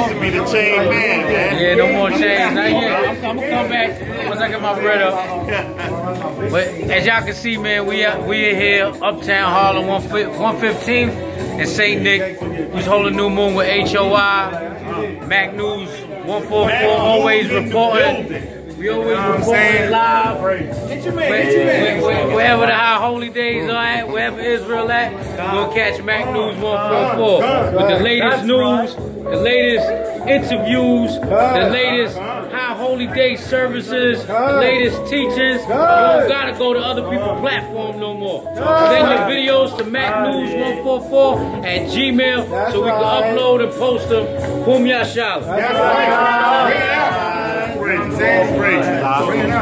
to be the chain man, man. Yeah, no more chains. Not yet. I'm gonna come back once I get my bread up. But as y'all can see, man, we are here, Uptown Harlem, 115th and St. Nick. We's holding New Moon with H.O.I. Mac News 144, always reporting. We always reporting live. Wherever the high holy days are at, wherever Israel at, we'll catch Mac News 144 with the latest news, the latest interviews, the latest high holy day services, the latest teachings. You don't gotta go to other people's platform no more. Send your videos to MacNews144 at Gmail so we can upload and post them. Hum Yashala.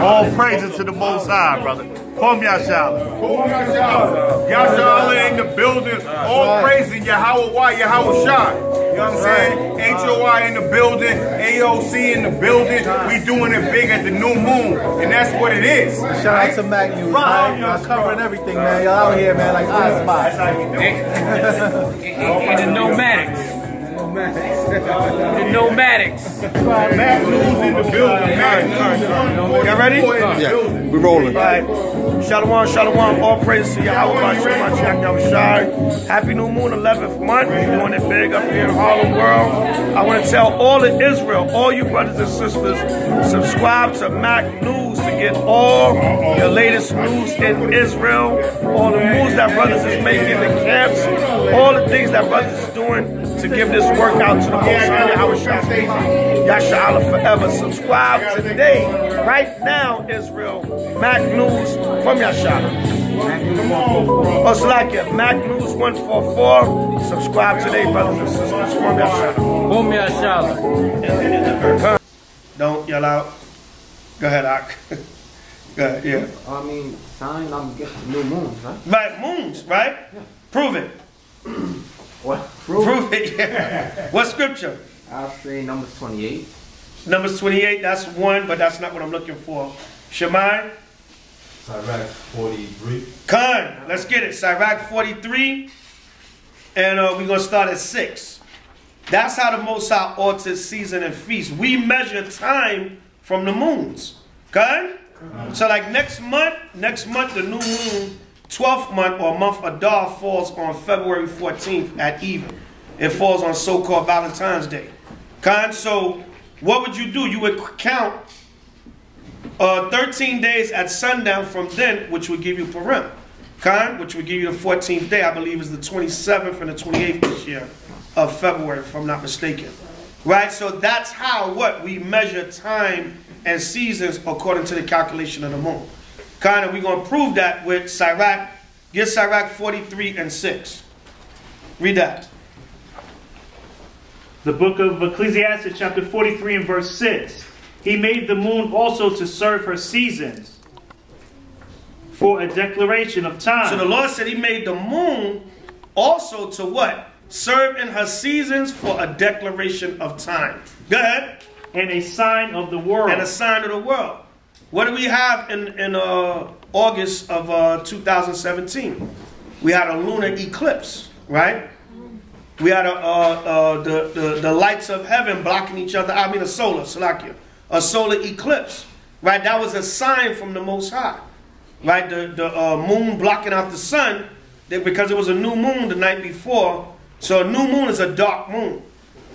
All praises to the Most High, brother. Hum Yashala. Yashala in the building. All praising Yahweh, Yahweh Shai. You know what I'm saying? H.O.I in the building. A.O.C in the building. We doing it big at the new moon. And that's what it is. Shout out to Mac News, man. Y'all covering everything, man. Y'all out here, man, like I And the nomadics. The nomadics. Mac News in the building. Y'all ready? Yeah, we rolling. All right. Shalom, shalom. All praise to Yahweh, Shai. Happy New Moon, 11th month. We're doing it big up here in Harlem World. I want to tell all of Israel, all you brothers and sisters, subscribe to Mac News to get all your latest news in Israel, all the moves that brothers is making, the camps, all the things that brothers is doing to give this work out to the Most High Yahweh Shai. Yashala forever. Subscribe today, right now, Israel. Mac News from Yashala. Oslakia, Mac News 144. Subscribe today, brothers and sisters. From Yashala. Hum Yashala. Don't yell out. Go ahead, Ak. Go ahead, yeah. I mean, sign, I'm getting new moons, right? Right, moons, right? Yeah. Prove it. What? Prove it, yeah. What scripture? I'll say Numbers 28. Numbers 28, that's one, but that's not what I'm looking for. Shemai? Sirach 43. Khan, let's get it. Sirach 43. And we're going to start at 6. That's how the Most High alters season and feast. We measure time from the moons. Khan? So like next month, the new moon, 12th month or month Adar falls on February 14th at even. It falls on so-called Valentine's Day. Khan, so what would you do? You would count 13 days at sundown from then, which would give you Purim. Khan, which would give you the 14th day, I believe is the 27th and the 28th this year of February, if I'm not mistaken. Right? So that's how we measure time and seasons according to the calculation of the moon. Khan, and we're going to prove that with Sirach. Get Sirach 43 and 6. Read that. The book of Ecclesiastes, chapter 43 and verse 6. He made the moon also to serve her seasons for a declaration of time. So the Lord said he made the moon also to what? Serve in her seasons for a declaration of time. Go ahead. And a sign of the world. And a sign of the world. What do we have in August of 2017? We had a lunar eclipse, right? We had the lights of heaven blocking each other. I mean a solar eclipse, right? That was a sign from the Most High, right? The moon blocking out the sun, because it was a new moon the night before. So a new moon is a dark moon.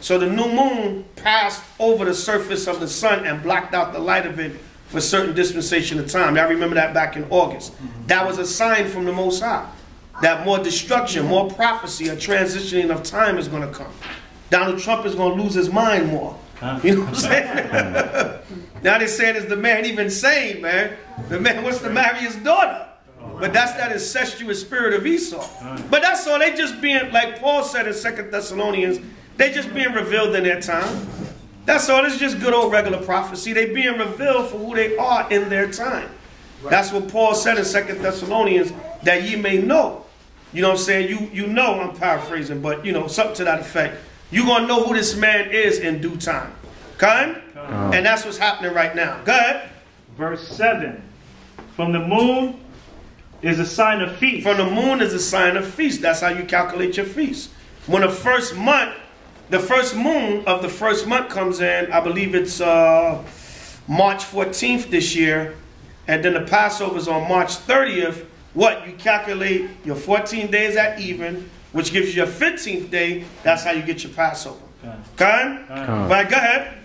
So the new moon passed over the surface of the sun and blocked out the light of it for a certain dispensation of time. I remember that back in August. That was a sign from the Most High that more destruction, more prophecy, a transitioning of time is going to come. Donald Trump is going to lose his mind more. You know what I'm saying? Now they're saying it's the man even insane, man. The man wants to marry his daughter. But that's that incestuous spirit of Esau. But that's all. They just being, like Paul said in 2 Thessalonians, they just being revealed in their time. That's all. It's just good old regular prophecy. They being revealed for who they are in their time. That's what Paul said in 2 Thessalonians, that ye may know. You know what I'm saying? You know, I'm paraphrasing, but you know, something to that effect. You're going to know who this man is in due time. Khan? And that's what's happening right now. Go ahead. Verse 7. From the moon is a sign of feast. From the moon is a sign of feast. That's how you calculate your feast. When the first month the first moon of the first month comes in, I believe it's March 14th this year, and then the Passover is on March 30th. What? You calculate your 14 days at even, which gives you your 15th day. That's how you get your Passover. Okay? Right, go ahead.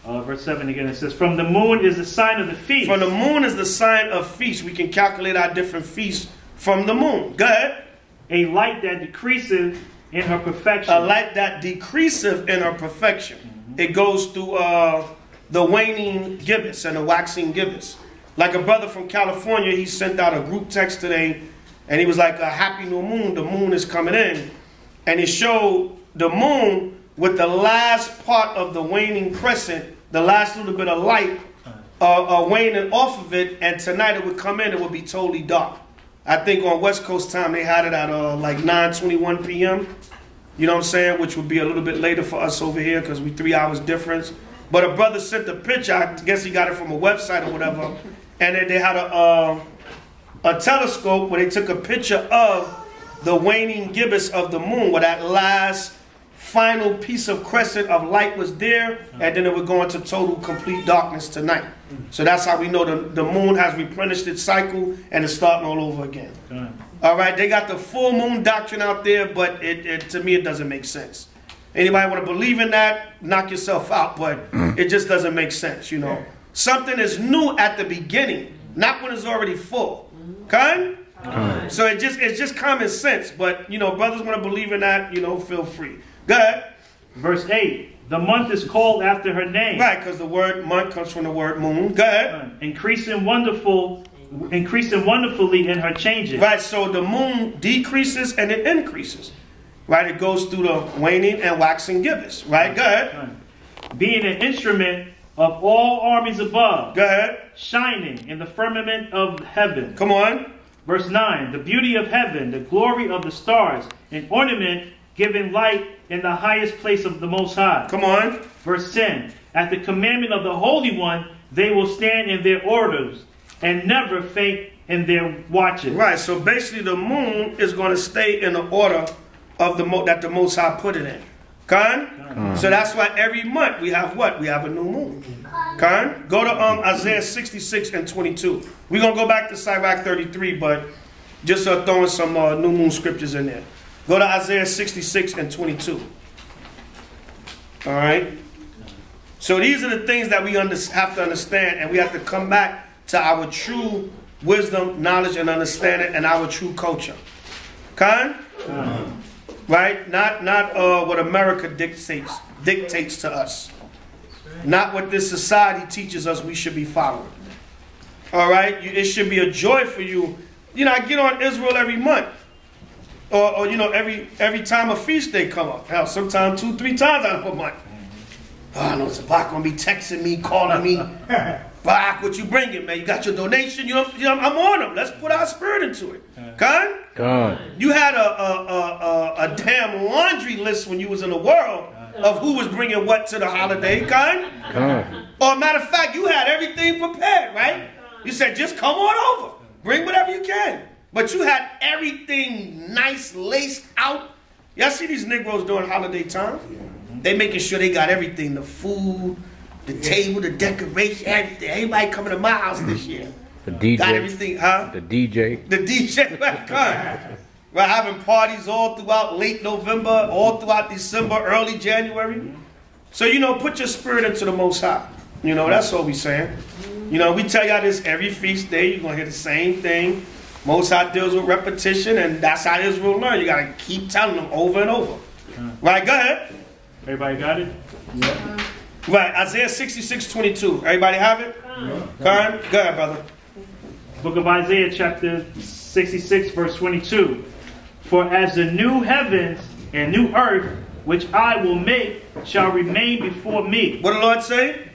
Verse 7 again, it says, from the moon is the sign of the feast. From the moon is the sign of feast. We can calculate our different feasts from the moon. Go ahead. A light that decreaseth in her perfection. A light that decreaseth in her perfection. It goes through the waning gibbous and the waxing gibbous. Like a brother from California, he sent out a group text today, and he was like, a happy new moon. The moon is coming in. And it showed the moon with the last part of the waning crescent, the last little bit of light waning off of it, and tonight it would come in, it would be totally dark. I think on West Coast time they had it at like 9:21 p.m. You know what I'm saying? Which would be a little bit later for us over here because we 3 hours difference. But a brother sent a picture, I guess he got it from a website or whatever, and then they had a telescope where they took a picture of the waning gibbous of the moon, where that last final piece of crescent of light was there, and then it would go into total complete darkness tonight. So that's how we know the moon has replenished its cycle and it's starting all over again. All right, they got the full moon doctrine out there, but to me it doesn't make sense. Anybody want to believe in that, knock yourself out, but it just doesn't make sense, you know. Something is new at the beginning, not when it's already full. Okay? So it's just common sense, but you know, brothers want to believe in that, you know, feel free. Go ahead. Verse 8. The month is called after her name. Right, because the word month comes from the word moon. Go ahead. Increasing wonderfully in her changes. Right, so the moon decreases and it increases. Right, it goes through the waning and waxing gibbous. Right, go ahead. Being an instrument of all armies above. Go ahead. Shining in the firmament of heaven. Come on. Verse 9. The beauty of heaven, the glory of the stars, an ornament giving light in the highest place of the Most High. Come on. Verse 10. At the commandment of the Holy One, they will stand in their orders and never faint in their watches. Right, so basically the moon is going to stay in the order of that the Most High put it in. Con? So that's why every month we have what? We have a new moon. Con? Go to Isaiah 66 and 22. We're going to go back to Sirach 33, but just throwing some new moon scriptures in there. Go to Isaiah 66 and 22. All right? So these are the things that we have to understand, and we have to come back to our true wisdom, knowledge, and understanding, and our true culture. Con? Right? Not what America dictates to us. Not what this society teaches us we should be following. All right? It should be a joy for you. You know, I get on Israel every month. Or you know, every time a feast day come up. Hell, sometimes 2-3 times out of a month. Oh, I know Zabach gonna be texting me, calling me. Bach, what you bringing, man? You got your donation? You know, I'm on them. Let's put our spirit into it. Con? You had a damn laundry list when you was in the world of who was bringing what to the holiday. Con? Or matter of fact, you had everything prepared, right? You said, just come on over. Bring whatever you can. But you had everything nice, laced out. Y'all see these Negroes during holiday time? They making sure they got everything. The food, the table, the decoration, everything. Everybody coming to my house this year. The DJ. Got everything, huh? The DJ. The DJ. We're having parties all throughout late November, all throughout December, early January. So, you know, put your spirit into the Most High. You know, that's all we saying. You know, we tell y'all this every feast day. You're going to hear the same thing. Most High deals with repetition, and that's how Israel learn. You got to keep telling them over and over. Right, go ahead. Everybody got it? Yeah. Right, Isaiah 66:22. Everybody have it? Karen? Go ahead, brother. Book of Isaiah, chapter 66, verse 22. For as the new heavens and new earth, which I will make, shall remain before me. What did the Lord say?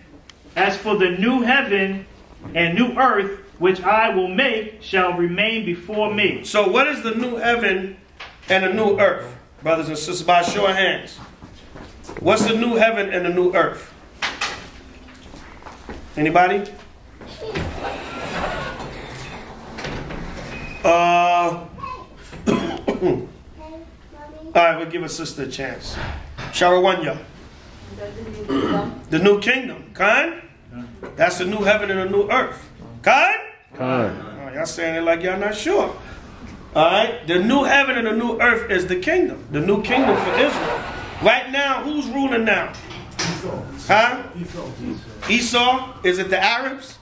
As for the new heaven and new earth, which I will make, shall remain before me. So what is the new heaven and the new earth? Brothers and sisters, by a show of hands. What's the new heaven and the new earth? Anybody? All right, we'll give a sister a chance. Sharawanya. The new kingdom. Khan? That's the new heaven and the new earth. Khan? Khan. Y'all saying it like y'all not sure. Alright? The new heaven and the new earth is the kingdom. The new kingdom for Israel. Right now, who's ruling now? Huh? Esau? Is it the Arabs?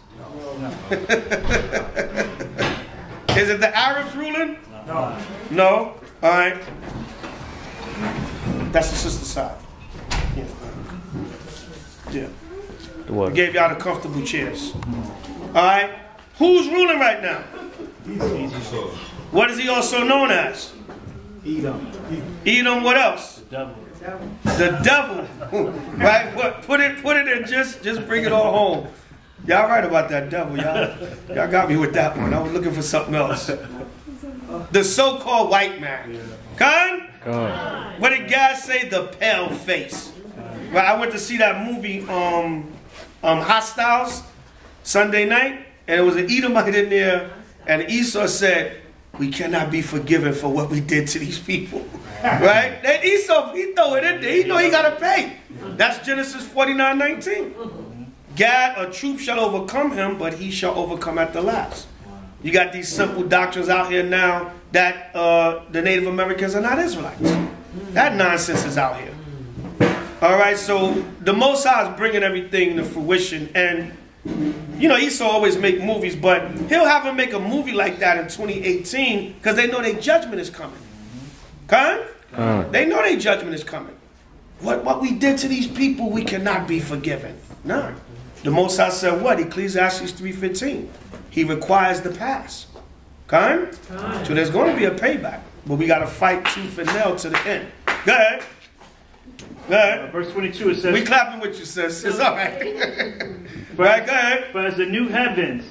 Is it the Arabs ruling? No. No? Alright. That's the sister side. Yeah. I gave y'all the comfortable chairs. Alright? Who's ruling right now? What is he also known as? Edom. Edom, what else? The devil. The devil. Right? What? Put it and just bring it all home. Y'all right about that devil. Y'all got me with that one. I was looking for something else. The so-called white man. Khan? What did God say? The pale face. Right? I went to see that movie, Hostiles, Sunday night, and it was an Edomite in there, and Esau said, we cannot be forgiven for what we did to these people. Right? Then Esau, he throw it in there. He know he got to pay. That's Genesis 49:19. God, a troop shall overcome him, but he shall overcome at the last. You got these simple doctrines out here now that the Native Americans are not Israelites. That nonsense is out here. All right, so the Most High is bringing everything to fruition. And, you know, Esau always make movies, but he'll have him make a movie like that in 2018 because they know their judgment is coming. They know their judgment is coming. What we did to these people, we cannot be forgiven. No. The Most High said what? Ecclesiastes 3:15. He requires the past. So there's going to be a payback. But we got to fight tooth and nail to the end. Go ahead. Go ahead. Verse 22 it says... We clapping with you, sis. It's all right. Right, go ahead. For as the new heavens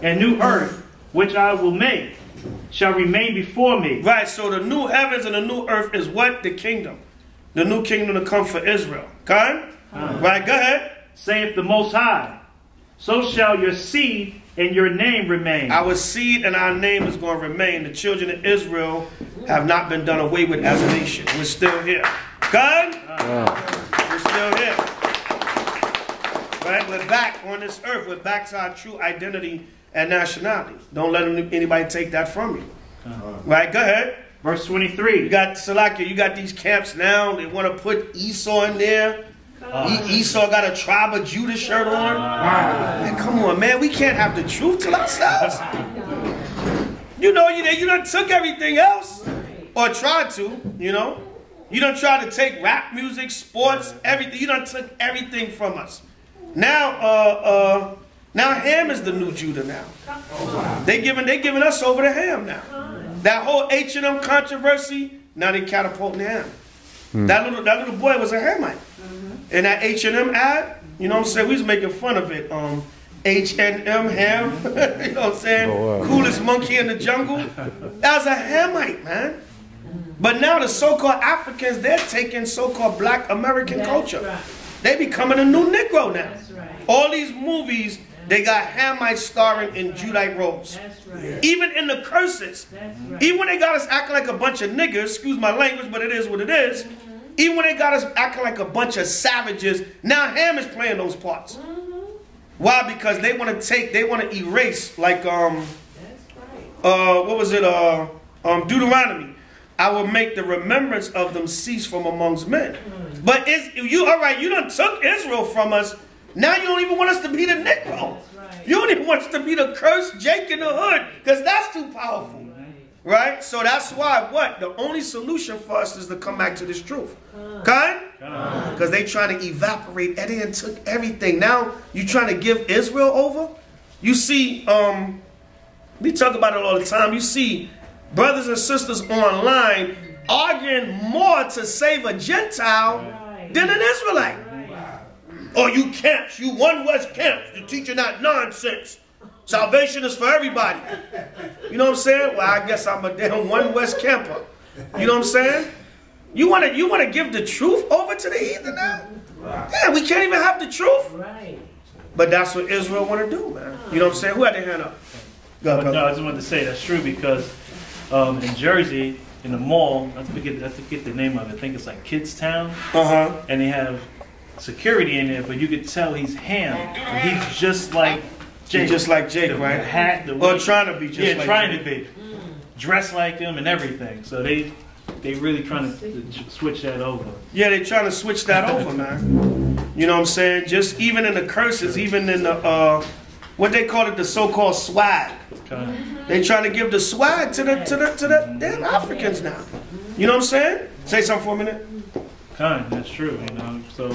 and new earth, which I will make, shall remain before me. Right, so the new heavens and the new earth is what? The kingdom. The new kingdom to come for Israel. Right, go ahead. Saith the Most High, so shall your seed and your name remain. Our seed and our name is going to remain. The children of Israel have not been done away with as a nation. We're still here. We're still here. Right? We're back on this earth. We're back to our true identity and nationality. Don't let anybody take that from you. Right? Go ahead. Verse 23. You got Salakia. You got these camps now. They want to put Esau in there. Esau got a Tribe of Judah shirt on. Man, come on, man. We can't have the truth to ourselves. You know, you done took everything else. Or tried to, you know. You done tried to take rap music, sports, everything. You done took everything from us. Now, now Ham is the new Judah now. They giving us over to Ham now. That whole H&M controversy, now they catapulting Ham. That little boy was a Hamite. In that H&M ad, you know what I'm saying? We was making fun of it. H&M Ham, you know what I'm saying? Oh, wow. Coolest monkey in the jungle. That was a Hamite, man. But now the so-called Africans, they're taking so-called black American culture. Right. They becoming a new Negro now. Right. All these movies, they got Hamites starring in Judite roles. Right. Even in the curses. Right. Even when they got us acting like a bunch of niggers, excuse my language, but it is what it is. Even when they got us acting like a bunch of savages, now Ham is playing those parts. Why? Because they want to erase, like, what was it, Deuteronomy. I will make the remembrance of them cease from amongst men. But all right, you done took Israel from us. Now you don't even want us to be the Negro. You don't even want us to be the cursed Jake in the hood, because that's too powerful. Right? So that's why what? The only solution for us is to come back to this truth. Because they trying to evaporate and took everything. Now you trying to give Israel over? You see, we talk about it all the time. You see brothers and sisters online arguing more to save a Gentile than an Israelite. Oh, you camps, you One West camps, you're teaching that nonsense. Salvation is for everybody. You know what I'm saying? Well, I guess I'm a damn One West camper. You know what I'm saying? You want to give the truth over to the heathen now? Yeah, we can't even have the truth. But that's what Israel want to do, man. You know what I'm saying? Who had their hand up? No, I just wanted to say that's true because in Jersey, in the mall. I forget the name of it. I think it's like Kids Town. And they have security in there, but you could tell he's ham. And he's just like Jake. He's just like Jake, the right? Hat, or trying to be just like trying Jake. to be. Dressed like him and everything. So they really trying to switch that over. Yeah, they trying to switch that over, man. You know what I'm saying? Just even in the curses, even in the what they call it, the so-called swag. Okay. They trying to give the swag to the damn Africans now. You know what I'm saying? Say something for a minute. That's true. You know, so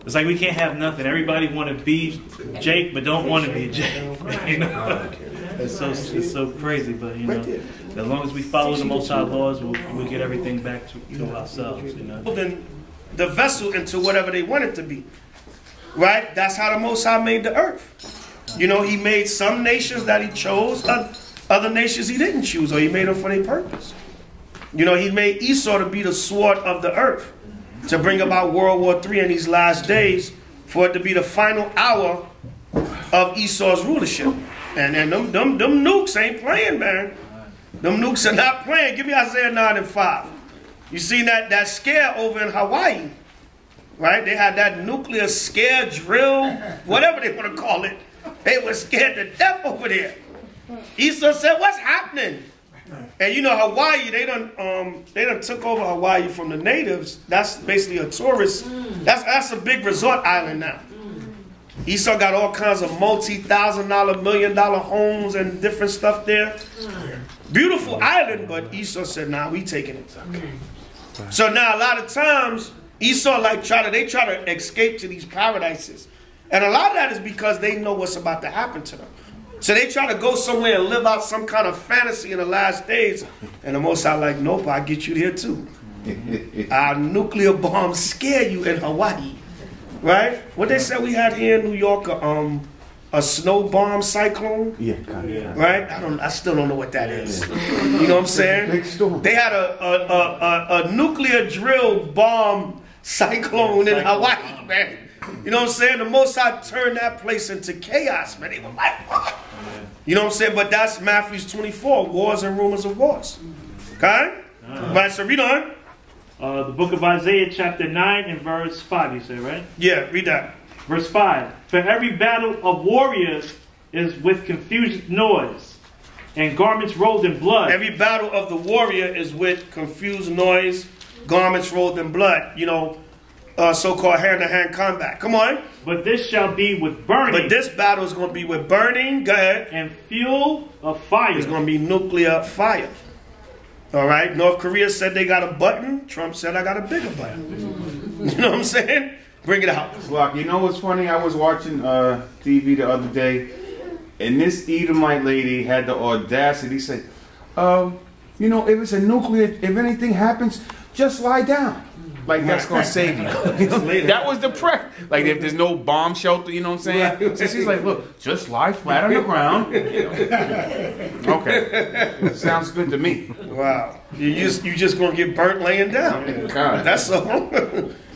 it's like we can't have nothing. Everybody want to be Jake, but don't want to be Jake. You know, it's so crazy. But you know, as long as we follow the Most High laws, we'll get everything back to ourselves. You know, then the vessel into whatever they want it to be. Right? That's how the Most High made the earth. You know, he made some nations that he chose, other nations he didn't choose, or he made them for their purpose. You know, he made Esau to be the sword of the earth, to bring about World War III in these last days, for it to be the final hour of Esau's rulership. And them nukes ain't playing, man. Them nukes are not playing. Give me Isaiah 9:5. You seen that scare over in Hawaii, right? They had that nuclear scare drill, whatever they want to call it. They were scared to death over there. Esau said, "What's happening?" And you know, Hawaii, they done took over Hawaii from the natives. That's basically a tourist. That's a big resort island now. Esau got all kinds of multi-$1,000, $1 million homes and different stuff there. Beautiful island, but Esau said, "Nah, we taking it." So now a lot of times Esau they try to escape to these paradises. And a lot of that is because they know what's about to happen to them. So they try to go somewhere and live out some kind of fantasy in the last days. And the Most High like, "Nope, I'll get you there too. Our nuclear bombs scare you in Hawaii." Right? What they said we had here in New York, a snow bomb cyclone. Yeah. Right? I still don't know what that is. You know what I'm saying? Big storm. They had a nuclear drill bomb cyclone in Hawaii, man. You know what I'm saying? The Most High turned that place into chaos, man. They were like, what? You know what I'm saying? But that's Matthew 24, wars and rumors of wars. Okay? Right, so read on. The book of Isaiah chapter 9 and verse 5, you say, right? Yeah, read that. Verse 5. For every battle of warriors is with confused noise, and garments rolled in blood. Every battle of the warrior is with confused noise, garments rolled in blood. You know, so-called hand-to-hand combat. Come on. But this shall be with burning. But this battle is going to be with burning. Go ahead. And fuel of fire. It's going to be nuclear fire. All right. North Korea said they got a button. Trump said I got a bigger button. You know what I'm saying? Bring it out. Look, you know what's funny? I was watching TV the other day, and this Edomite lady had the audacity. Said, you know, if it's a nuclear, if anything happens, just lie down. Like, that's going to save you. That was the prep. Like, if there's no bomb shelter, you know what I'm saying? So she's like, look, just lie flat on the ground. Okay. Sounds good to me. Wow. You just going to get burnt laying down. God. That's all.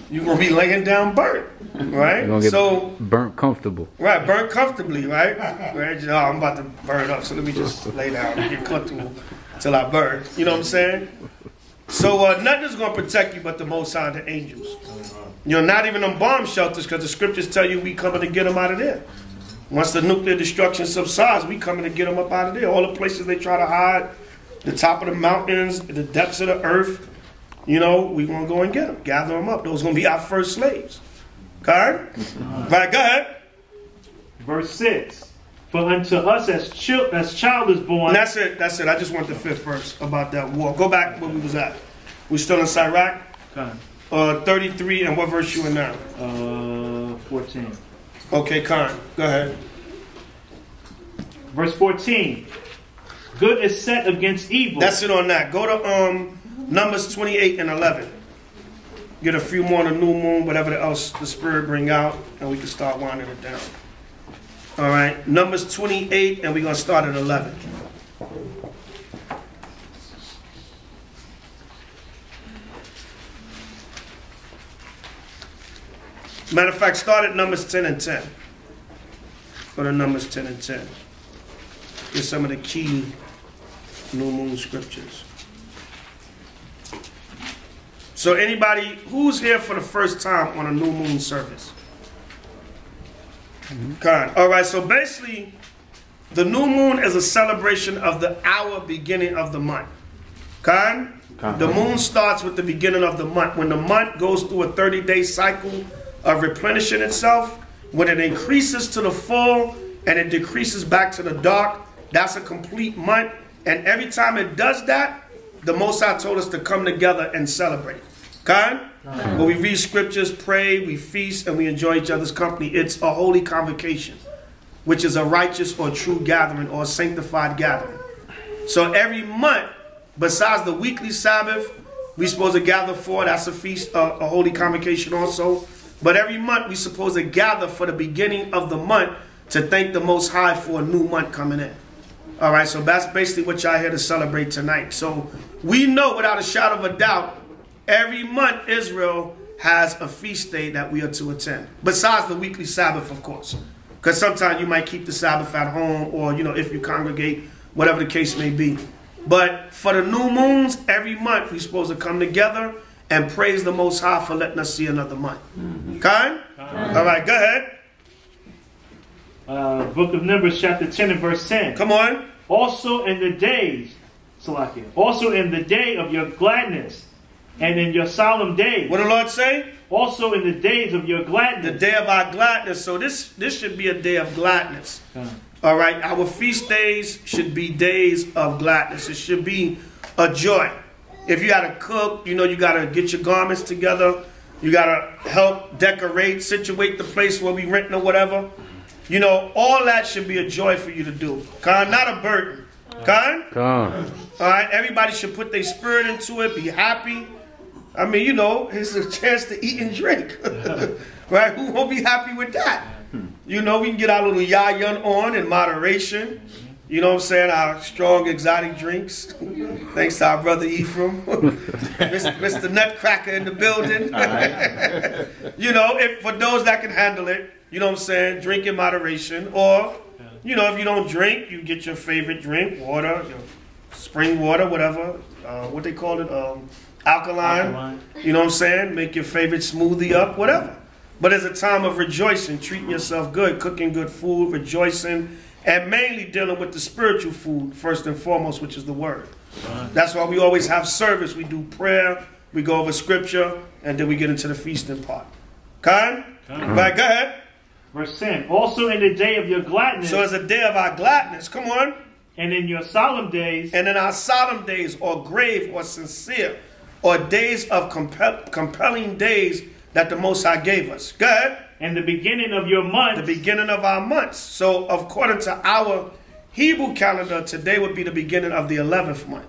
You're going to be laying down burnt. Right? You're gonna get burnt comfortable. Right, burnt comfortably, right? Right? Oh, I'm about to burn up, so let me just lay down and get comfortable until I burn. You know what I'm saying? So nothing is going to protect you but the Most High, the angels. You know, not even them bomb shelters, because the scriptures tell you we coming to get them out of there. Once the nuclear destruction subsides, we coming to get them up out of there. All the places they try to hide, the top of the mountains, the depths of the earth, you know, we going to go and get them, gather them up. Those going to be our first slaves. Okay? Right, go ahead. Verse 6. For unto us as child is born. And that's it. I just want the 5th verse about that war. Go back where we was at. We still in Sirach. Okay. 33, and what verse you in now? 14. Okay, Khan. Go ahead. Verse 14. Good is set against evil. That's it on that. Go to Numbers 28 and 11. Get a few more on the new moon, whatever else the Spirit bring out, and we can start winding it down. All right, Numbers 28, and we're going to start at 11. Matter of fact, start at Numbers 10 and 10. Go to Numbers 10 and 10. Get some of the key new moon scriptures. So anybody who's here for the first time on a new moon service? All right, so basically, the new moon is a celebration of the hour beginning of the month. The moon starts with the beginning of the month. When the month goes through a 30-day cycle of replenishing itself, when it increases to the full and it decreases back to the dark, that's a complete month. And every time it does that, the Most High told us to come together and celebrate. When we read scriptures, pray, we feast, and we enjoy each other's company. It's a holy convocation, which is a righteous or true gathering or a sanctified gathering. So every month, besides the weekly Sabbath, we're supposed to gather for. That's a feast, a holy convocation also. But every month, we're supposed to gather for the beginning of the month to thank the Most High for a new month coming in. All right, so that's basically what y'all here to celebrate tonight. So we know without a shadow of a doubt, every month Israel has a feast day that we are to attend. Besides the weekly Sabbath, of course. Because sometimes you might keep the Sabbath at home or, you know, if you congregate, whatever the case may be. But for the new moons, every month we're supposed to come together and praise the Most High for letting us see another month. Okay? All right, go ahead. Book of Numbers, chapter 10 and verse 10. Come on. Also in the days, Salakia, also in the day of your gladness and in your solemn days. What the Lord say? Also in the days of your gladness. The day of our gladness. So this should be a day of gladness. All right. Our feast days should be days of gladness. It should be a joy. If you got to cook, you know, you got to get your garments together. You got to help decorate, situate the place where we renting or whatever. You know, all that should be a joy for you to do. Not a burden. All right. Everybody should put their spirit into it. Be happy. I mean, you know, it's a chance to eat and drink. Right? Who won't be happy with that? You know, we can get our little yayun on in moderation. You know what I'm saying? Our strong exotic drinks. Thanks to our brother Ephraim. Mr. Nutcracker in the building. You know, for those that can handle it, you know what I'm saying? Drink in moderation. Or, you know, if you don't drink, you get your favorite drink, water, spring water, whatever. What they call it? Alkaline. You know what I'm saying? Make your favorite smoothie up, whatever. But it's a time of rejoicing, treating yourself good, cooking good food, rejoicing, and mainly dealing with the spiritual food, first and foremost, which is the word. That's why we always have service. We do prayer, we go over scripture, and then we get into the feasting part. Right, go ahead. Verse 10. Also in the day of your gladness. So it's a day of our gladness. Come on. And in your solemn days. And in our solemn days, or grave, or sincere, or days of compelling days that the Most High gave us. Go ahead. And the beginning of your months. The beginning of our months. So according to our Hebrew calendar, today would be the beginning of the 11th month.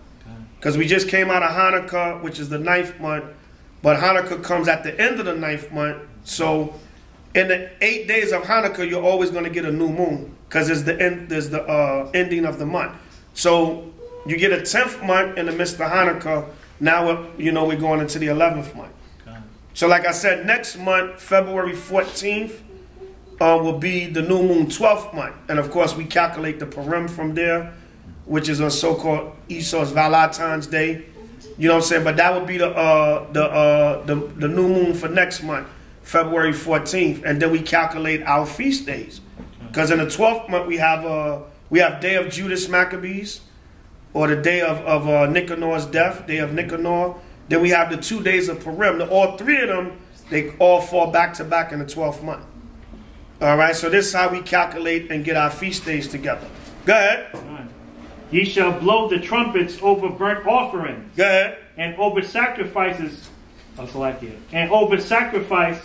Because we just came out of Hanukkah, which is the 9th month. But Hanukkah comes at the end of the 9th month. So in the 8 days of Hanukkah, you're always going to get a new moon. Because there's the ending of the month. So you get a 10th month in the midst of Hanukkah. Now, we're going into the 11th month. So like I said, next month, February 14th, will be the new moon 12th month. And of course, we calculate the Purim from there, which is a so-called Esau's Valentine's Day. You know what I'm saying? But that would be the new moon for next month, February 14th. And then we calculate our feast days. Because in the 12th month, we have Day of Judas Maccabees, or the day of Nicanor's death, Day of Nicanor. Then we have the 2 days of Purim. All three of them, they all fall back to back in the 12th month. All right, so this is how we calculate and get our feast days together. Go ahead. Right. Ye shall blow the trumpets over burnt offerings. Go ahead. And over sacrifices. And over sacrifice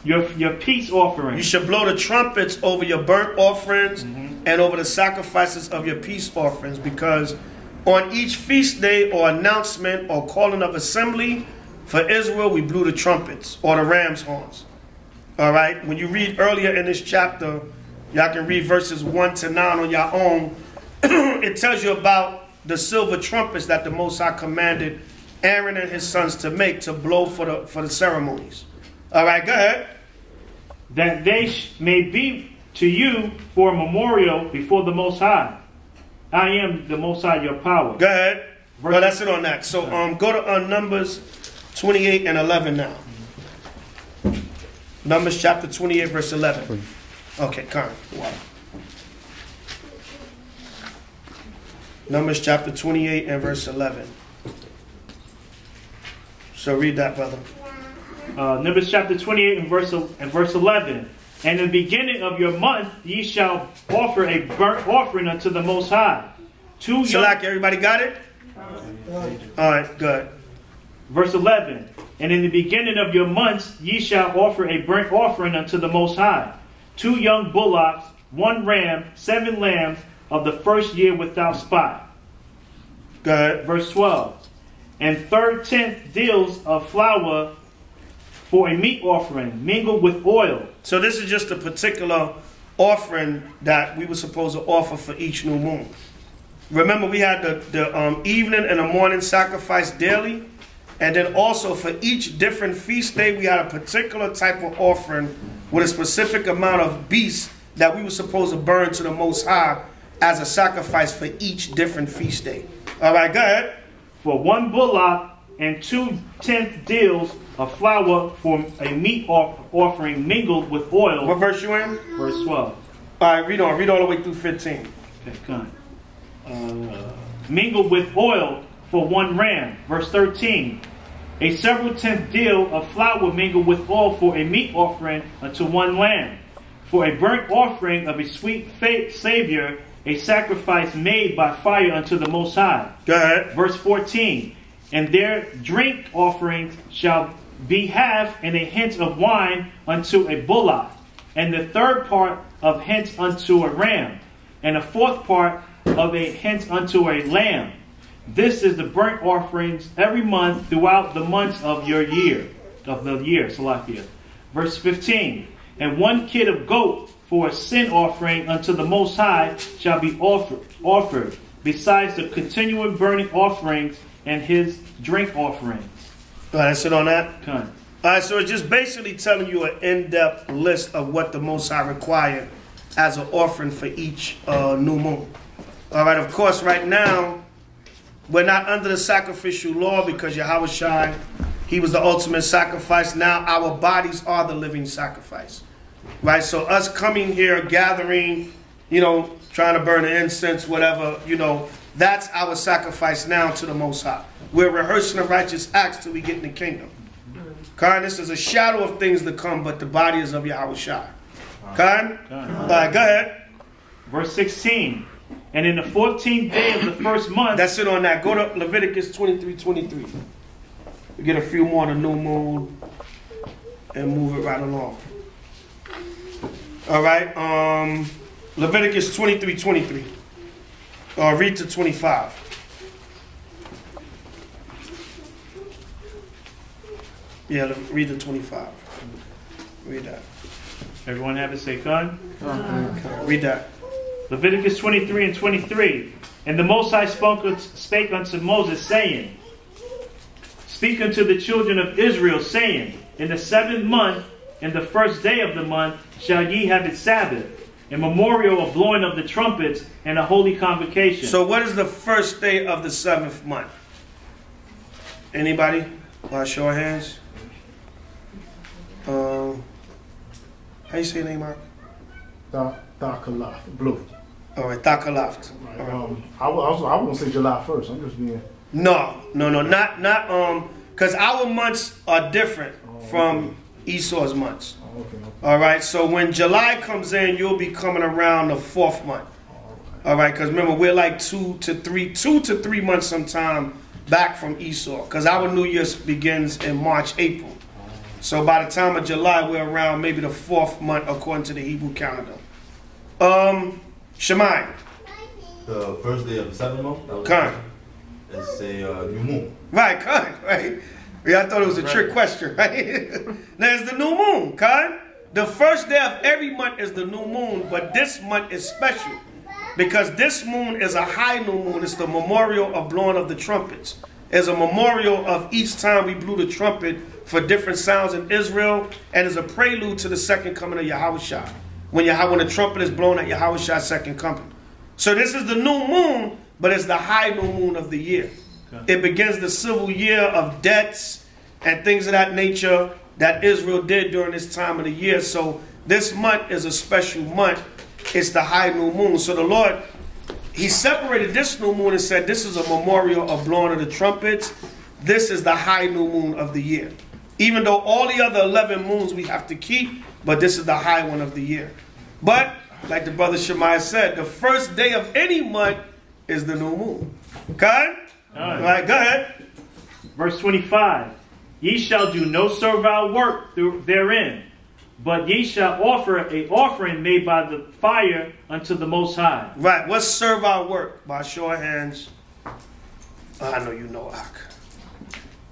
your peace offerings. You should blow the trumpets over your burnt offerings and over the sacrifices of your peace offerings, because on each feast day or announcement or calling of assembly for Israel, we blew the trumpets or the ram's horns. All right. When you read earlier in this chapter, y'all can read verses 1 to 9 on your own. It tells you about the silver trumpets that the Most High commanded Aaron and his sons to make, to blow for the ceremonies. All right. Go ahead. That they may be to you for a memorial before the Most High. I am the Most High, your power. Go ahead. Well, that's it on that. So go to Numbers 28 and 11 now. Numbers chapter 28, verse 11. Okay, come. Wow. Numbers chapter 28 and verse 11. So read that, brother. Numbers chapter 28 and verse 11. And in the beginning of your month ye shall offer a burnt offering unto the Most High. Shalak, everybody got it? All right, good. Verse 11. And in the beginning of your months ye shall offer a burnt offering unto the Most High. 2 young bullocks, 1 ram, 7 lambs of the first year without spot. Good. Verse 12. And 3/10 deals of flour for a meat offering, mingled with oil. So this is just a particular offering that we were supposed to offer for each new moon. Remember, we had the evening and the morning sacrifice daily. And then also for each different feast day, we had a particular type of offering with a specific amount of beasts that we were supposed to burn to the Most High as a sacrifice for each different feast day. All right, go ahead. For 1 bullock and 2/10 deals of flour for a meat offering mingled with oil. What verse you in? Verse 12. All right, read on. Read all the way through 15. Okay, come on. Mingled with oil for 1 ram. Verse 13. A several tenth deal of flour mingled with oil for a meat offering unto 1 lamb. For a burnt offering of a sweet Savior, a sacrifice made by fire unto the Most High. Go ahead. Verse 14. And their drink offerings shall be half and a hint of wine unto a bullock, and the 3rd part of hint unto a ram, and a 4th part of a hint unto a lamb. This is the burnt offerings every month throughout the months of your year, Salakia. Verse 15. And 1 kid of goat for a sin offering unto the Most High shall be offered, besides the continuing burning offerings and his drink offerings. All right, that's it on that? Come. All right, so it's just basically telling you an in-depth list of what the Most High required as an offering for each new moon. All right, of course, right now, we're not under the sacrificial law because Yahushua, he was the ultimate sacrifice. Now our bodies are the living sacrifice. Right? So us coming here, gathering, trying to burn the incense, whatever, that's our sacrifice now to the Most High. We're rehearsing the righteous acts till we get in the kingdom. Khan, this is a shadow of things to come, but the body is of Yahushua. Khan? All right, go ahead. Verse 16. And in the 14th day of the first month. That's it on that. Go to Leviticus 23:23. We get a few more on the new moon and move it right along. All right. Leviticus 23:23. Read to 25. Yeah, read to 25. Read that. Everyone have it, say Khan? Read that. Leviticus 23 and 23. And the Most High spake unto Moses, saying, Speak unto the children of Israel, saying, In the 7th month, in the 1st day of the month, shall ye have its Sabbath, a memorial of blowing of the trumpets, and a holy convocation. So what is the 1st day of the 7th month? Anybody? Show of hands. How you say your name, Mark? Thakalaf, blue. All right, Thakalaf. Right. I won't say July 1st. I'm just being. No, not because our months are different from Esau's months. Okay. All right, so when July comes in, you'll be coming around the 4th month. All right, because remember we're like 2 to 3 months sometime back from Esau, because our New Year's begins in March, April. So by the time of July, we're around maybe the 4th month according to the Hebrew calendar. Shemai. The 1st day of the 7th month? Khan. It's a new moon. Right, Khan, right? Yeah, I thought it was a trick question, right? Now it's the new moon, Khan. The 1st day of every month is the new moon, but this month is special because this moon is a high new moon. It's the memorial of blowing of the trumpets. It's a memorial of each time we blew the trumpet for different sounds in Israel, and is a prelude to the second coming of Yahushua. When the trumpet is blown at Yahushua's second coming. So this is the new moon, but it's the high new moon of the year. Okay. It begins the civil year of debts and things of that nature that Israel did during this time of the year. So this month is a special month. It's the high new moon. So the Lord, he separated this new moon and said this is a memorial of blowing of the trumpets. This is the high new moon of the year. Even though all the other 11 moons we have to keep, but this is the high one of the year. But like the brother Shemaiah said, the first day of any month is the new moon. Okay? All right, go ahead. Verse 25. Ye shall do no servile work therein, but ye shall offer an offering made by the fire unto the Most High. Right. What's servile work? By show of hands. I know you know, Ak.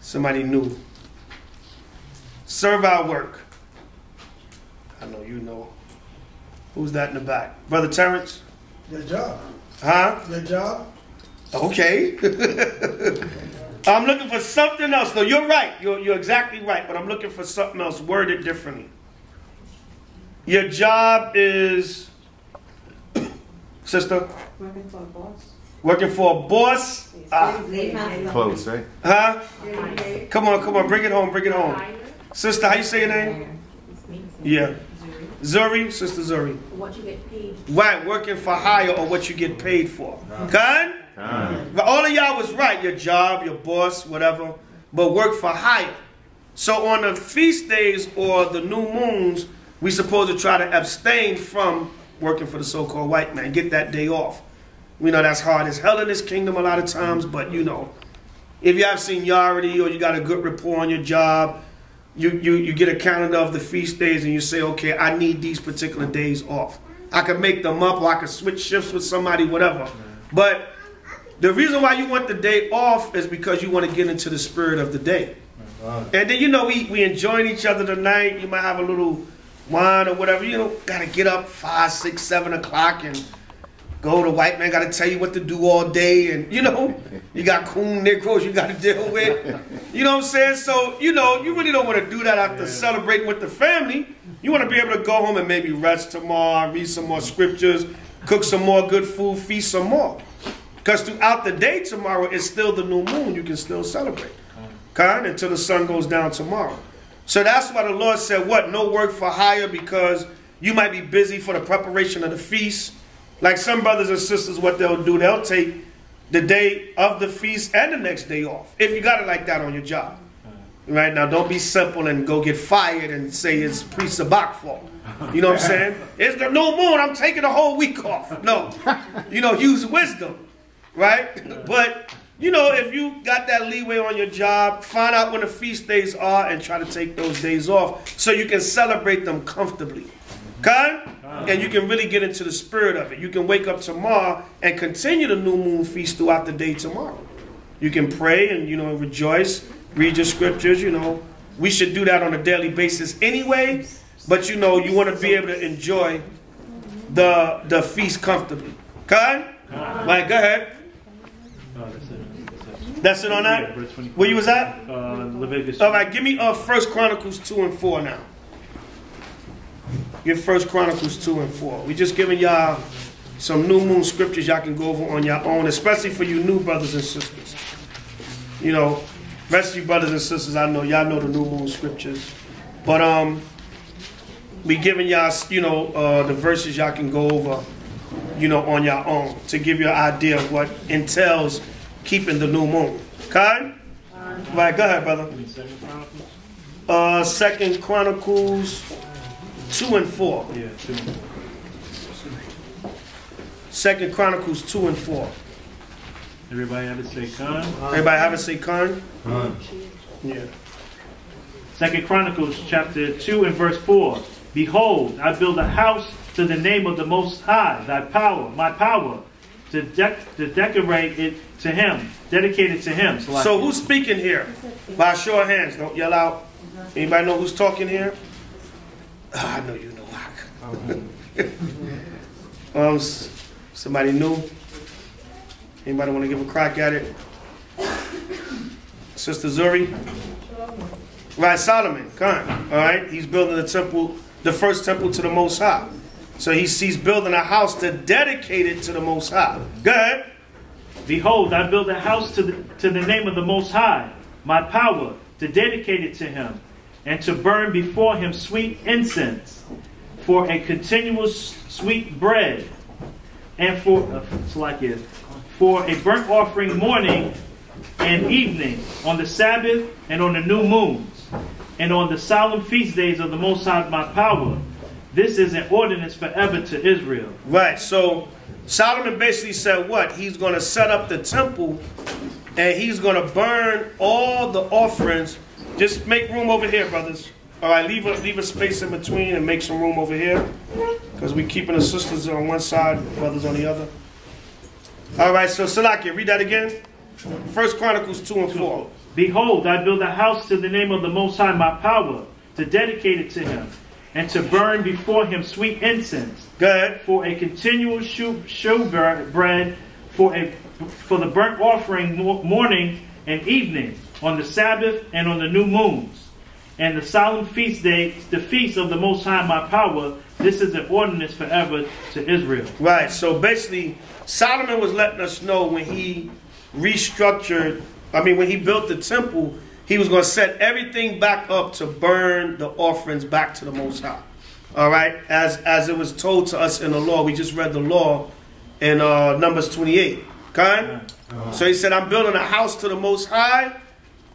Somebody new. Servile work. I know you know. Who's that in the back? Brother Terrence? Your job. Huh? Your job. Okay. I'm looking for something else. No, you're right. You're exactly right. But I'm looking for something else worded differently. Your job is, sister? Working for a boss. Working for a boss? Close, right? Huh? Come on. Bring it home. Sister, how you say your name? Yeah. Zuri, Sister Zuri. What you get paid. Right, working for hire or what you get paid for. Good? But all of y'all was right. Your job, your boss, whatever. But work for hire. So on the feast days or the new moons, we supposed to try to abstain from working for the so-called white man. Get that day off. We know that's hard as hell in this kingdom a lot of times, but you know, if you have seniority or you got a good rapport on your job, you get a calendar of the feast days and you say, okay, I need these particular days off. I can make them up or I can switch shifts with somebody, whatever. But the reason why you want the day off is because you want to get into the spirit of the day. And then, you know, we enjoying each other tonight. You might have a little wine or whatever. You know, got to get up 5, 6, 7 o'clock and go. The white man got to tell you what to do all day. And, you know, you got coon Negroes you got to deal with. You know what I'm saying? So, you know, you really don't want to do that after celebrating with the family. You want to be able to go home and maybe rest tomorrow, read some more scriptures, cook some more good food, feast some more. Because throughout the day tomorrow, it's still the new moon. You can still celebrate. Okay? Until the sun goes down tomorrow. So that's why the Lord said, what? No work for hire, because you might be busy for the preparation of the feast. Like some brothers and sisters, what they'll do, they'll take the day of the feast and the next day off. If you got it like that on your job. Right? Now, don't be simple and go get fired and say it's pre-Zabach fault. You know what I'm saying? It's the new moon. I'm taking a whole week off. No. You know, use wisdom. Right? But, you know, if you got that leeway on your job, find out when the feast days are and try to take those days off so you can celebrate them comfortably. Okay? And you can really get into the spirit of it. You can wake up tomorrow and continue the new moon feast throughout the day tomorrow. You can pray and, you know, rejoice, read your scriptures, you know. We should do that on a daily basis anyway. But, you know, you want to be able to enjoy the feast comfortably. Okay? Right, go ahead. That's it on that? Where you was at? Leviticus. All right, give me 1 Chronicles 2 and 4 now. Give 1 Chronicles 2 and 4. We just giving y'all some new moon scriptures y'all can go over on your own, especially for you new brothers and sisters. You know, rest of you brothers and sisters, I know y'all know the new moon scriptures. But we giving y'all, you know, the verses y'all can go over, you know, on your own to give you an idea of what entails keeping the new moon. Okay? Right, go ahead, brother. 2 Chronicles 2 and 4. Yeah, 2 and 4. 2 Chronicles 2 and 4. Everybody have it say Khan? Everybody have it say Khan? Yeah. 2 Chronicles chapter 2 and verse 4. Behold, I build a house to the name of the Most High, thy power, my power, to decorate it to him, dedicate it to him. So who's speaking here? By show of hands, don't yell out. Anybody know who's talking here? I know you know. Somebody new? Anybody want to give a crack at it? Sister Zuri? Right, Solomon, come on. All right, he's building the temple, the first temple to the Most High. So he's building a house to dedicate it to the Most High. Go ahead. Behold, I build a house to the name of the Most High, my power, to dedicate it to him, and to burn before him sweet incense, for a continuous sweet bread, and for a burnt offering morning and evening, on the Sabbath and on the new moons, and on the solemn feast days of the Most High my power. This is an ordinance forever to Israel. Right, so Solomon basically said what? He's going to set up the temple, and he's going to burn all the offerings. Just make room over here, brothers. All right, leave a space in between and make some room over here, because we're keeping the sisters on one side, brothers on the other. All right, so Salakia, read that again. 1 Chronicles 2 and 4. Behold, I build a house to the name of the Most High my power, to dedicate it to him, and to burn before him sweet incense. Go ahead. For a continual show bread, for the burnt offering morning and evening, on the Sabbath and on the new moons, and the solemn feast days, the feast of the Most High my power. This is an ordinance forever to Israel. Right, so basically, Solomon was letting us know when he restructured, when he built the temple, he was going to set everything back up to burn the offerings back to the Most High. All right, as it was told to us in the law. We just read the law in Numbers 28. Okay? So he said, I'm building a house to the Most High,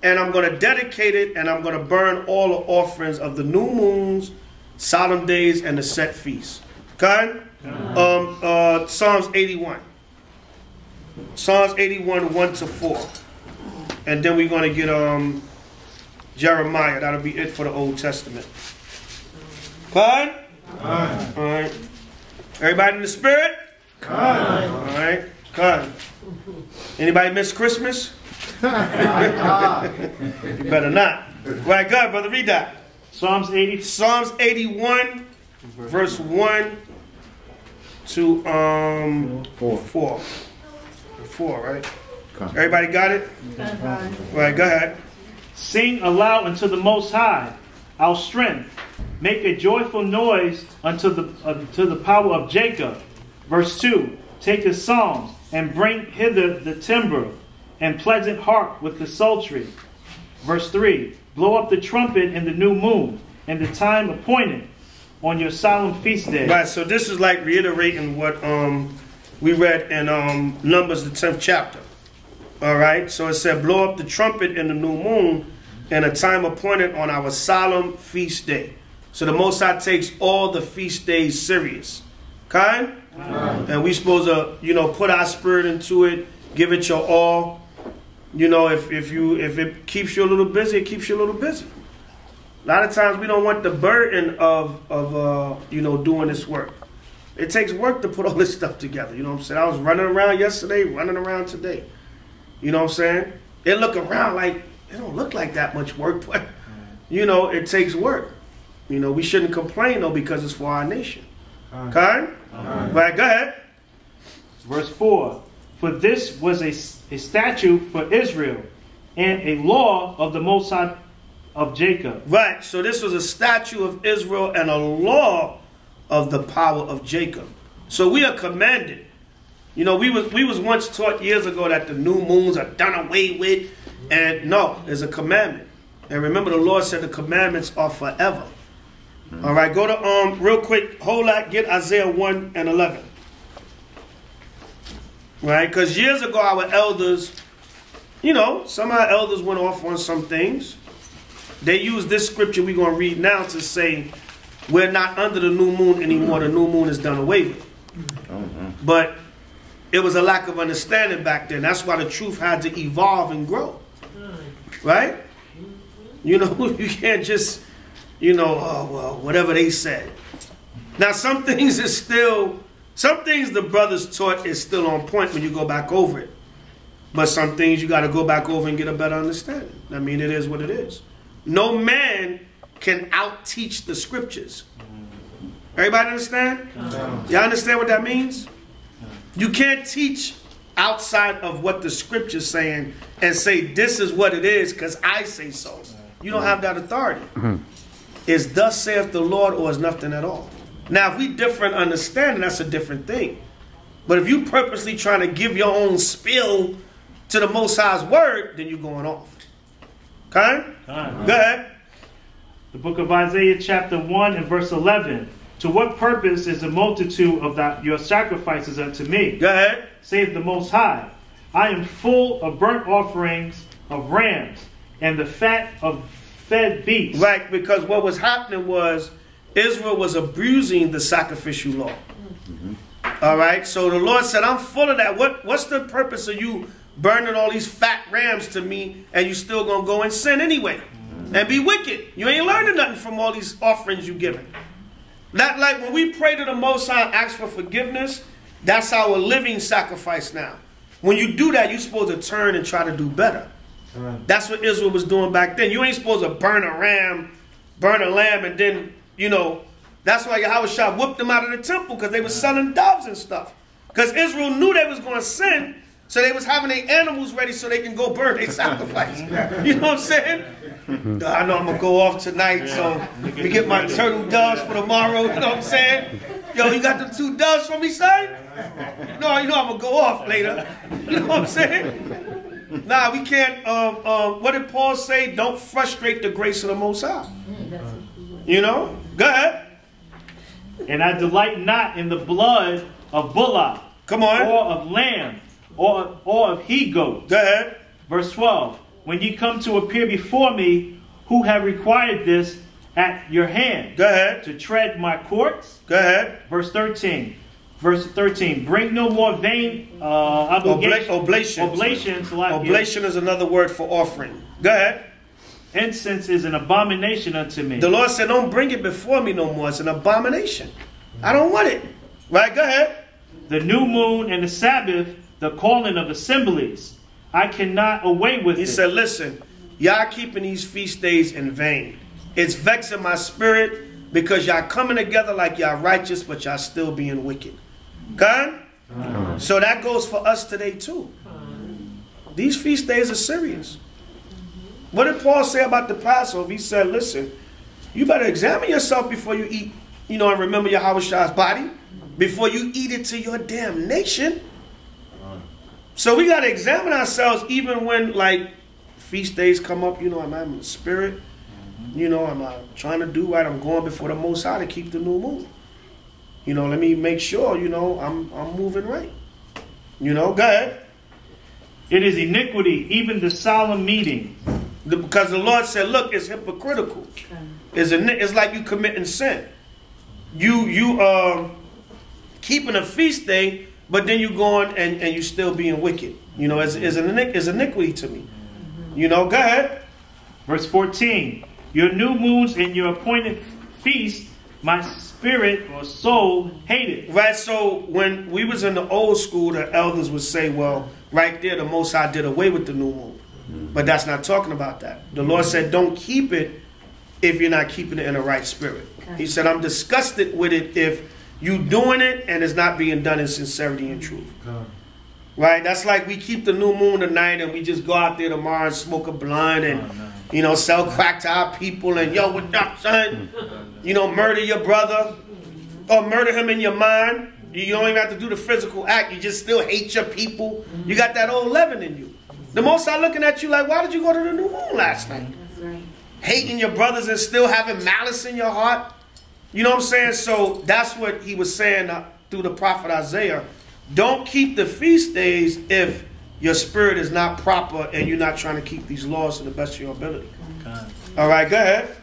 and I'm going to dedicate it, and I'm going to burn all the offerings of the new moons, solemn days, and the set feasts. Okay? Psalms 81. Psalms 81, 1 to 4. And then we're going to get Jeremiah. That'll be it for the Old Testament. Okay? All right. Everybody in the spirit? All right. Okay. Anybody miss Christmas? You better not. Right, go ahead, brother. Read that. Psalms 81, verse 1 to 4. 4, right? Everybody got it? Right, go ahead. Sing aloud unto the Most High, our strength. Make a joyful noise unto the power of Jacob. Verse 2. Take the psalms and bring hither the timbre, and pleasant harp with the psaltery. Verse 3. Blow up the trumpet in the new moon, and the time appointed on your solemn feast day. Right, so this is like reiterating what we read in Numbers, the 10th chapter. All right, so it said, blow up the trumpet in the new moon, and a time appointed on our solemn feast day. So the Most High takes all the feast days serious. Okay? And we supposed to, put our spirit into it, give it your all. If it keeps you a little busy, it keeps you a little busy. A lot of times we don't want the burden of doing this work. It takes work to put all this stuff together. You know what I'm saying? I was running around yesterday, running around today. You know what I'm saying? It look around like, it don't look like that much work, but, it takes work. We shouldn't complain, though, because it's for our nation. Okay? Right, go ahead. Verse 4. For this was a statute for Israel, and a law of the Most High of Jacob. Right, so this was a statute of Israel and a law of the power of Jacob. So we are commanded. We was once taught years ago that the new moons are done away with, and no, there's a commandment. And remember, the Lord said the commandments are forever. All right, go to real quick. Hold that. Get Isaiah 1 and 11. Right, because years ago our elders, some of our elders went off on some things. They used this scripture we're going to read now to say we're not under the new moon anymore. The new moon is done away with. But it was a lack of understanding back then. That's why the truth had to evolve and grow. Right? You can't just, whatever they said. Now, some things the brothers taught is still on point when you go back over it. But some things you got to go back over and get a better understanding. It is what it is. No man can out-teach the scriptures. Everybody understand? Y'all understand what that means? You can't teach outside of what the scripture's saying and say this is what it is because I say so. You don't have that authority. It's thus saith the Lord or it's nothing at all. Now, if we different understanding, that's a different thing. But if you purposely trying to give your own spill to the Most High's word, then you're going off. Okay? Go ahead. The book of Isaiah chapter 1 and verse 11. To what purpose is the multitude of your sacrifices unto me? Go ahead. Saith the Most High. I am full of burnt offerings of rams and the fat of fed beasts. Right, because what was happening was Israel was abusing the sacrificial law. All right, so the Lord said, I'm full of that. What's the purpose of you burning all these fat rams to me and you still going to go and sin anyway and be wicked? You ain't learning nothing from all these offerings you giving. Not like when we pray to the Most High and ask for forgiveness, that's our living sacrifice now. When you do that, you're supposed to turn and try to do better. That's what Israel was doing back then. You ain't supposed to burn a ram, burn a lamb, and then, you know, that's why H.O.I whipped them out of the temple, because they were selling doves and stuff. Because Israel knew they was going to sin, so they was having their animals ready so they can go burn their sacrifice. You know what I'm saying? I know I'm going to go off tonight, so we get my turtle doves for tomorrow. You know what I'm saying? Yo, you got them 2 doves for me, son? No, you know I'm going to go off later. You know what I'm saying? Nah, we can't, what did Paul say? Don't frustrate the grace of the Most High. You know? Go ahead. And I delight not in the blood of bullock, come on, or of lamb, or of he-goat. Go ahead. Verse 12. When ye come to appear before me, who have required this at your hand? Go ahead. To tread my courts? Go ahead. Verse 13. Verse 13. Bring no more vain oblations. Oblation is another word for offering. Go ahead. Incense is an abomination unto me. The Lord said, don't bring it before me no more. It's an abomination. I don't want it. Right? Go ahead. The new moon and the Sabbath, the calling of assemblies, I cannot away with it. He said, listen, y'all keeping these feast days in vain. It's vexing my spirit because y'all coming together like y'all righteous, but y'all still being wicked. Okay? So that goes for us today too. These feast days are serious. What did Paul say about the Passover? He said, listen, you better examine yourself before you eat, you know, and remember your Yahweh's body, before you eat it to your damnation. So we got to examine ourselves even when, like, feast days come up. You know, I'm in the spirit. You know, I'm trying to do right. I'm going before the Most High to keep the new moon. You know, let me make sure, you know, I'm moving right. You know, go ahead. It is iniquity, even the solemn meeting. Because the Lord said, look, it's hypocritical. It's like you committing sin. You keeping a feast day, but then you going and you still being wicked. You know, it's iniquity to me. You know, go ahead. Verse 14. Your new moons and your appointed feasts, my spirit or soul hated. Right, so when we was in the old school, the elders would say, well, right there, the Most High did away with the new moon. But that's not talking about that. The Lord said, don't keep it if you're not keeping it in the right spirit. He said, I'm disgusted with it if you doing it and it's not being done in sincerity and truth. Right? That's like we keep the new moon tonight and we just go out there tomorrow and smoke a blunt and, you know, sell crack to our people and, yo, what up, son? You know, murder your brother or murder him in your mind. You don't even have to do the physical act. You just still hate your people. You got that old leaven in you. The Most High looking at you like, why did you go to the new moon last night? That's right. Hating your brothers and still having malice in your heart. You know what I'm saying? So that's what he was saying through the prophet Isaiah. Don't keep the feast days if your spirit is not proper and you're not trying to keep these laws to the best of your ability. All right, go ahead.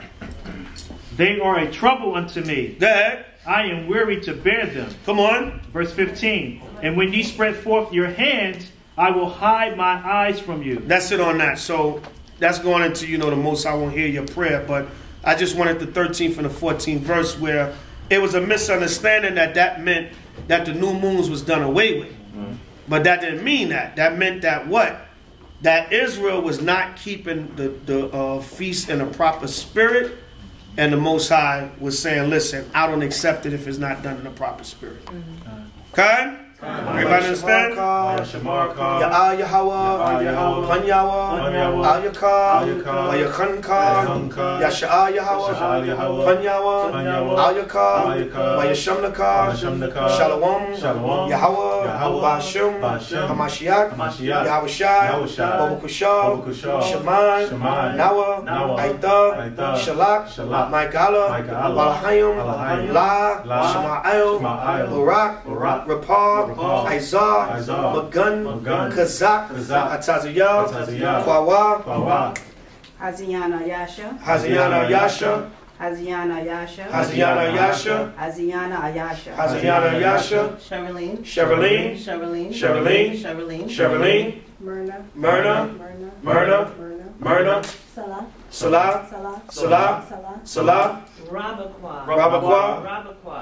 They are a trouble unto me. Go ahead. I am weary to bear them. Come on. Verse 15. And when ye spread forth your hands, I will hide my eyes from you. That's it on that. So that's going into, you know, the Most High won't hear your prayer. But I just wanted the 13th and the 14th verse where it was a misunderstanding that meant that the new moons was done away with. But that didn't mean that. That meant that what? That Israel was not keeping the feast in a proper spirit. And the Most High was saying, listen, I don't accept it if it's not done in a proper spirit. Okay? Everybody understand? Ya'al Yahweh, Han Yahweh, Al Yakar, Vayakhankar, Yasha'al Yahweh, Han Yahweh, Al Yakar, Vayashamnakar, Shalom, Yahweh, Bashum, Hamashiach, Yahweh Shai, Babukushal, Shaman, Nawa, Aida, Shalak, Maigala, Balahayim, La, Shema'el, Barak, Rapar, Izar, Magun, Kazak, Ataziyah, Kwawa, Haziana Yasha, Haziana Yasha, Haziana Yasha, Haziana Yasha, Haziana Ayasha, Haziana Yasha, Sherilyn, Sherilyn, Sherilyn, Sherilyn, Sherilyn, Sherilyn, Myrna, Myrna, Myrna, Myrna, Salah, Salah, Salah, Salah, Salah, Salah, Rabakwa, Rabakwa,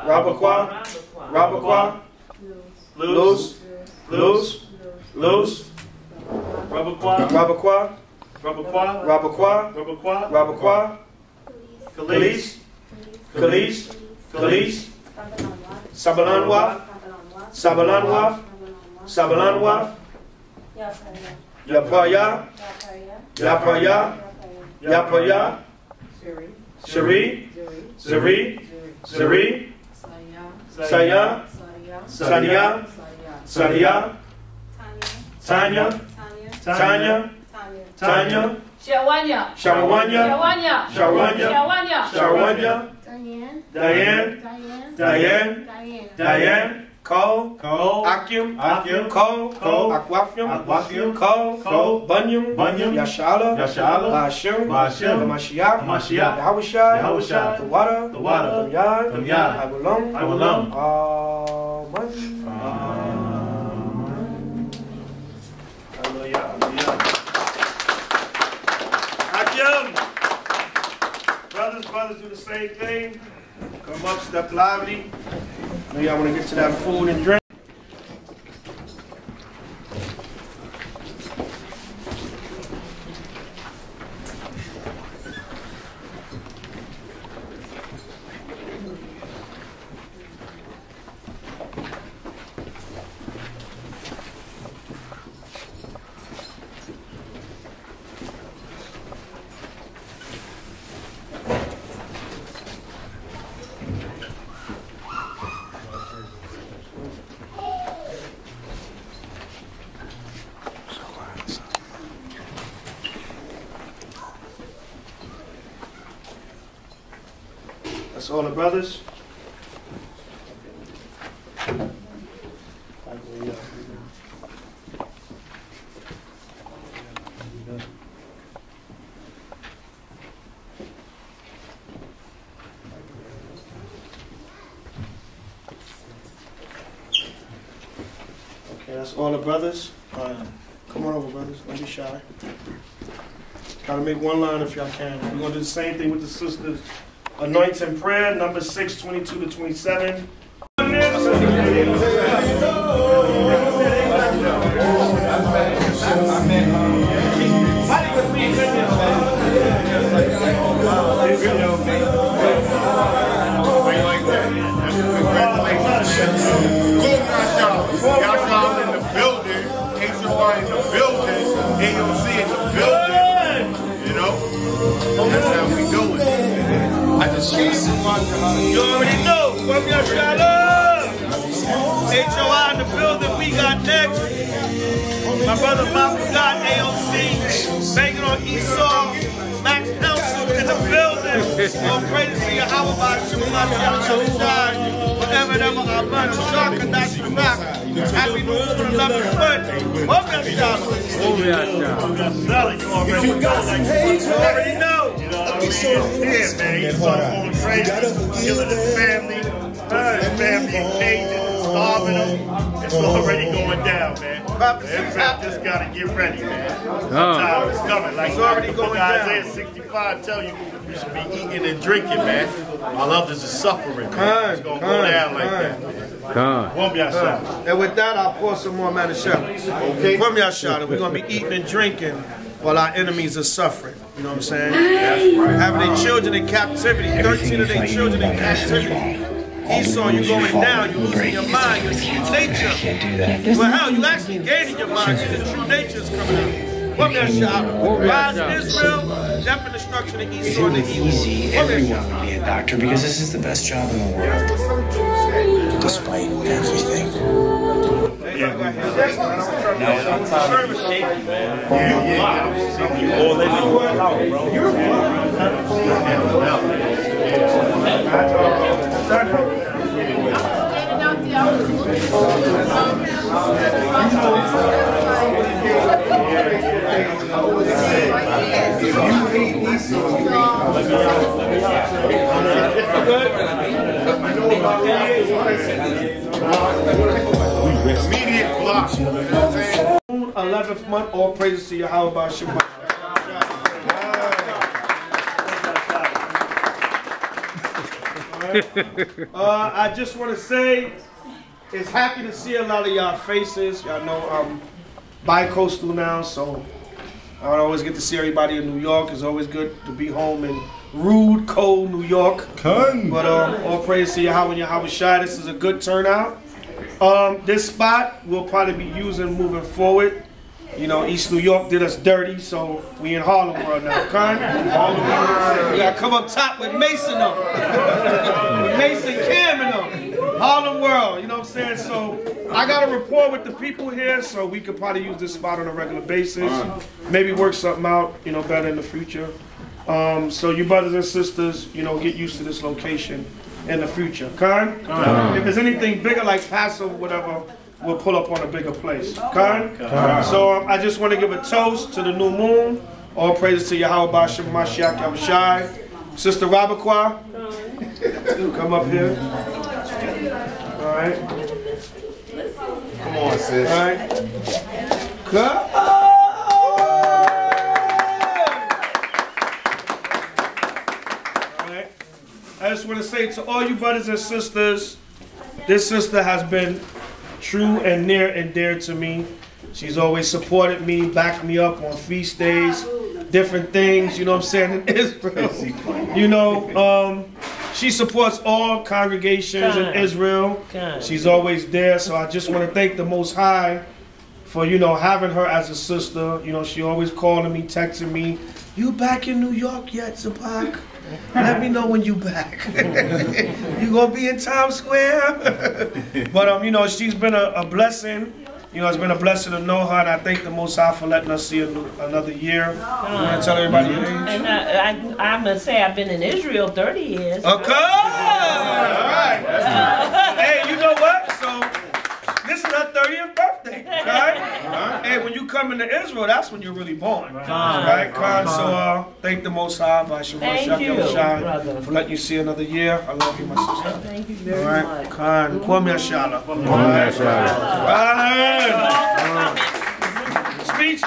Rabakwa, Rabakwa, Luz, Luz, Luz, Rabakwa, Rabakwa, Rabakwa, Rabakwa, Rabakwa, Rabakwa, Khalis, Khalis, Khalis, Sabalanwa, Sabalanwa, Sabalanwa, Yapaya, Yapaya, Yapaya, Shari, Zari, Zari, Saya, Sadia, Sadia, Tanya, Tanya, Tanya, Shawanya, Shawanya, Shawanya, Shawanya, Shawanya, Shawanya, Diane, Diane, Diane, Cole, Akim, Cole, Aquafium, Cole, Bunyam, Yashala, Bashum, Mashiach, Yahweh Shai, the water, Yad, Abulam, Amen. Brothers do the same thing. Come up, step lively. I know y'all want to get to that food and drink. That's all the brothers. Okay, that's all the brothers. Come on over, brothers. Don't be shy. Try to make one line if y'all can. We're going to do the same thing with the sisters. Anointing prayer, number 6, 22 to 27. Y'all in the building, H.O.I in the building, A.O.C in the building, you know? That's how we do it. I just you already know. H.O.I in the building. We got next. My brother Papa got A.O.C. Banging on Esau. Max Nelson in the building. All praise to Yahweh by Shemai. Forever and ever. Amen. Shaka Dashi back. Happy New Moon 11th foot. What that shout? You already know. You know what I mean? Yeah, man. He's so full of crazy. Killing his family. His family in cages. Starving them. It's already going down, man. Everybody just gotta get ready, man. Time is coming. Like it's already going down. Isaiah 65 tell you should be eating and drinking, man. While others are suffering, man. It's gonna go down like that, man. And with that, I'll pour some more Manashah. Okay. We're gonna be eating and drinking while our enemies are suffering. You know what I'm saying? Having their children in captivity. 13 of their children in captivity. Esau, you're going down, you're losing your mind, your true nature. Can't do that. Well, hell, you actually gaining your mind, your true nature is coming out. What that shot? Rise in Israel, death and destruction of Esau and the evil. Easy, everyone would be a doctor because this is the best job in the world. Despite everything. Now I'm tired of shaking, man. You all in Immediate block. 11th month, all praises to Yahweh Shema. I just want to say, it's happy to see a lot of y'all faces. Y'all know I'm bi-coastal now, so I don't always get to see everybody in New York. It's always good to be home in rude, cold New York. But all praise to Yahweh and Yahweh Shai. This is a good turnout. This spot we'll probably be using moving forward. You know, East New York did us dirty, so we in Harlem World now. We gotta come up top with Mason up. With Mason Cam and up. Harlem World, you know what I'm saying? So I got a rapport with the people here, so we could probably use this spot on a regular basis. Maybe work something out, you know, better in the future. So you brothers and sisters, you know, get used to this location in the future. If there's anything bigger like Passover, whatever, we'll pull up on a bigger place. So I just want to give a toast to the new moon. All praises to Yahweh B'Shem Mashiach Yahweh Shai. Sister Rabakwa, come up here. All right. Come on, sis. All right. Come on. All right. I just want to say to all you brothers and sisters, this sister has been true and near and dear to me. She's always supported me, backed me up on feast days, different things, you know what I'm saying, in Israel. You know, she supports all congregations in Israel. She's always there, so I just want to thank the Most High for, you know, having her as a sister. You know, she always calling me, texting me, "You back in New York yet, Zabach? Let me know when you back." You gonna be in Times Square? But you know, she's been a blessing. You know, it's been a blessing to know her, and I thank the Most High for letting us see another year. You want to tell everybody your age? And I'm gonna say I've been in Israel 30 years. Okay. All right. Hey, you know what? So this is her 30th birthday. Okay? Hey, when you come into Israel, that's when you're really born. Right? So thank the Most High by Thank you, brother, for letting you see another year. I love you, my sister. Thank you very much. Khan, Kwame Ashala. Speech.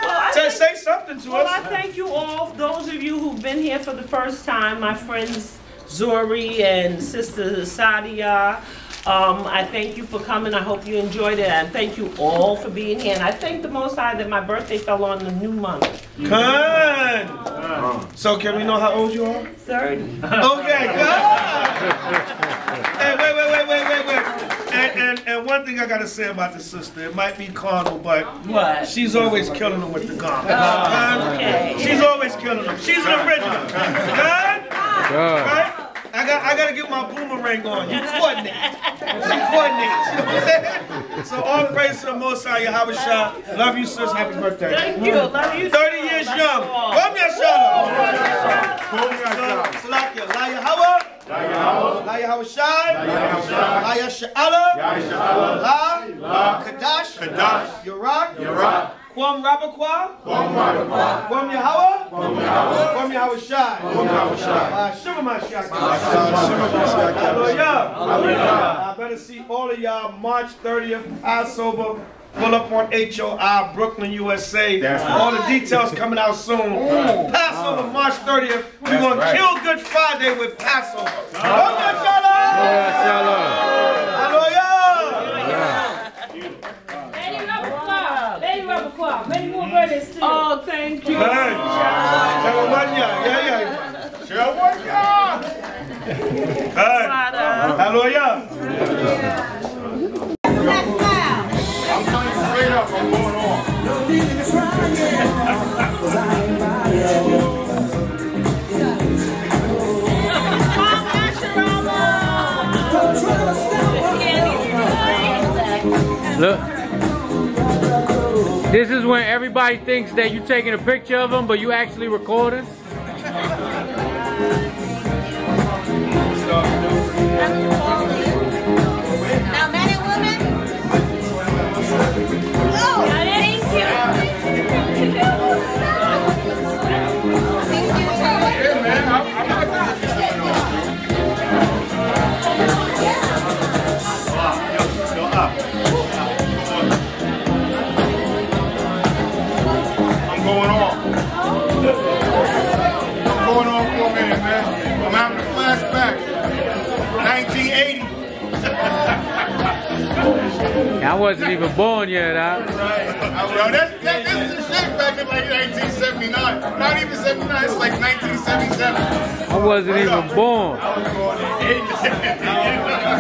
Well, say something to us. Well, I thank you all, those of you who've been here for the first time, my friends Zori and Sister Sadia. I thank you for coming. I hope you enjoyed it. And thank you all for being here. And I thank the Most High that my birthday fell on the new month. Good. So can we know how old you are? 30. Okay, good. Hey, wait. And one thing I gotta say about the sister, it might be carnal, but what? She's always killing them with the gun. Okay. She's always killing them. She's an original. Good? Right? I gotta get my boomerang on. You coordinate. You coordinate. You know what I'm saying? So all praise to the Most High Yahweh Shai. Love you, sis. Happy birthday. Thank you. Love you. 30 years young. Come here, Salakia. La Yahweh. La Yahweh Shai. La Yasha'Allah. La Kadash. Yarak. Kwam Rabakwa. Kwam Yahweh. Kwam Yahweh Shai. Shema Mashiach. Hallelujah. I better see all of y'all March 30th, Passover. Pull up on H.O.I, Brooklyn, USA. All the details coming out soon. Passover, March 30th. We're going to kill Good Friday with Passover. Many more birthdays too. Oh, thank you. Yeah. Hallelujah. I'm telling you straight up, I'm going on. Look. This is when everybody thinks that you're taking a picture of them, but you actually recording. Now, men and women. Oh, thank you. Yeah, man, I'm not going to I'm going on. I'm going on for a minute, man. I'm having a flashback. 1980. I wasn't even born yet, huh? Yo, this is the shit back in like 1979. Not even 79, it's like 1977. I wasn't even born. I was born in 80.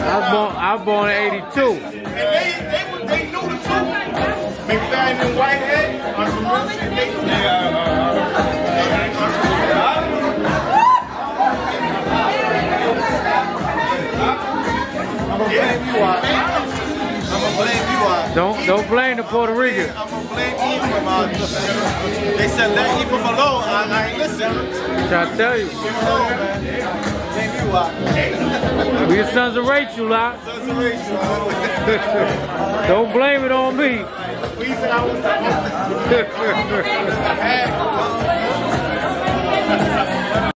I was born in 82. And they knew the truth. McFadden and Whitehead on some real shit. They knew I'm gonna blame you out. I'm gonna blame you out. Don't blame the Puerto Ricans. I'm gonna blame Ephraim out. They said let Ephraim alone. I ain't listen. Trying to tell you. Leave him alone, man. Blame you out. We the sons of Rachel, lot. Sons of Rachel. Don't blame it on me. We said I was